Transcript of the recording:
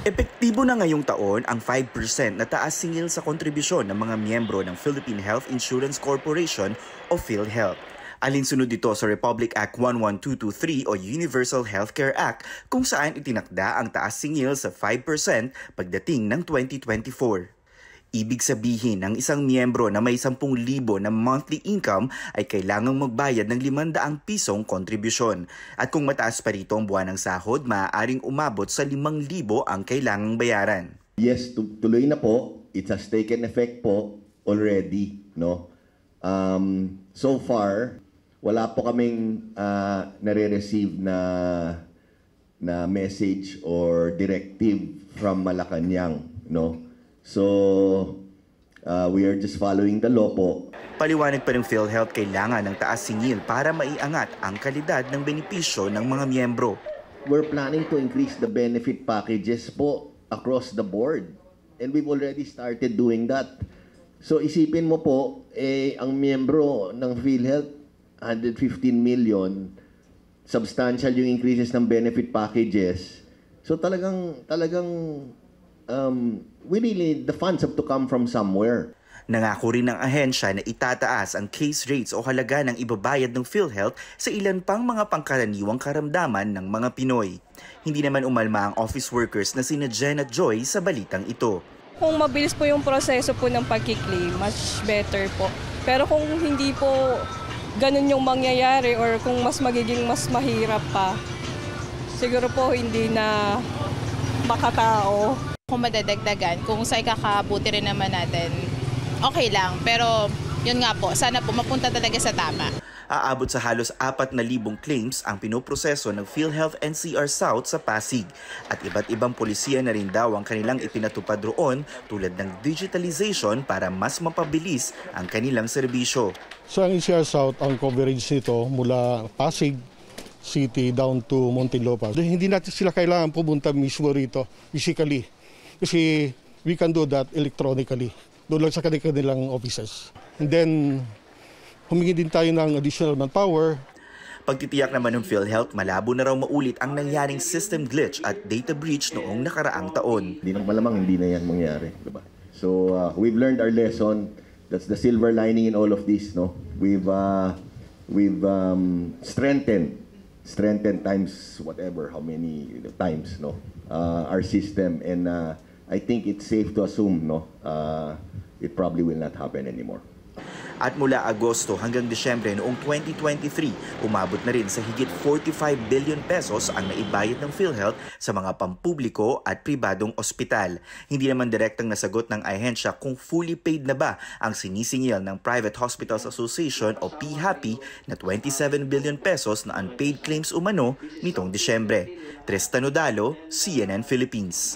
Epektibo na ngayong taon ang 5% na taas singil sa kontribusyon ng mga miyembro ng Philippine Health Insurance Corporation o PhilHealth. Alinsunod dito sa Republic Act 11223 o Universal Healthcare Act kung saan itinakda ang taas singil sa 5% pagdating ng 2024. Ibig sabihin, ang isang miyembro na may 10,000 na monthly income ay kailangang magbayad ng 500 pisong kontribusyon. At kung mataas pa rito ang buwan ng sahod, maaaring umabot sa 5,000 ang kailangang bayaran. Yes, tuloy na po. It has taken effect po already, no? So far, wala po kaming nare-receive na message or directive from Malacanang, no? So, we are just following the law po. Paliwanag pa ng PhilHealth, kailangan ng taas singil para maiangat ang kalidad ng benepisyo ng mga miyembro. We're planning to increase the benefit packages po across the board. And we've already started doing that. So, isipin mo po, ang miyembro ng PhilHealth, 115 million, substantial yung increases ng benefit packages. So, talagang we really need the funds have to come from somewhere. Nangako rin ng ahensya na itataas ang case rates o halaga ng ibabayad ng PhilHealth sa ilan pang mga pangkaraniwang karamdaman ng mga Pinoy. Hindi naman umalma ang office workers na sina Jen at Joy sa balitang ito. Kung mabilis po yung proseso po ng pagkiklaim, much better po. Pero kung hindi po ganun yung mangyayari or kung mas mahirap pa, siguro po hindi na makatao. Kung madadagdagan, kung sa ikakabuti rin naman natin, okay lang. Pero yun nga po, sana po mapunta talaga sa tama. Aabot sa halos 4,000 claims ang pinoproseso ng PhilHealth NCR South sa Pasig. At iba't ibang polisiya na rin daw ang kanilang ipinatupad roon tulad ng digitalization para mas mapabilis ang kanilang serbisyo. Sa NCR South, ang coverage nito mula Pasig City down to Muntinlupa. Hindi natin sila kailangan pumunta mismo rito physically. Kasi we can do that electronically. Doon lang sa kanilang offices. And then, humingi din tayo ng additional manpower. Pagtitiyak naman ng PhilHealth, malabo na raw maulit ang nangyaring system glitch at data breach noong nakaraang taon. Hindi malamang hindi na yan mangyari. Diba? So, we've learned our lesson. That's the silver lining in all of this. No? We've strengthened times whatever, how many times, no? Our system. And I think it's safe to assume, no, it probably will not happen anymore. At mula Agosto hanggang Disyembre noong 2023, umabot na rin sa higit 45 billion pesos ang naibayad ng PhilHealth sa mga pampubliko at pribadong ospital. Hindi naman direktang nasagot ng ahensya kung fully paid na ba ang sinisingil ng Private Hospitals Association o PHAPI na 27 billion pesos na unpaid claims umano nitong Disyembre. Tristan Odalo, CNN Philippines.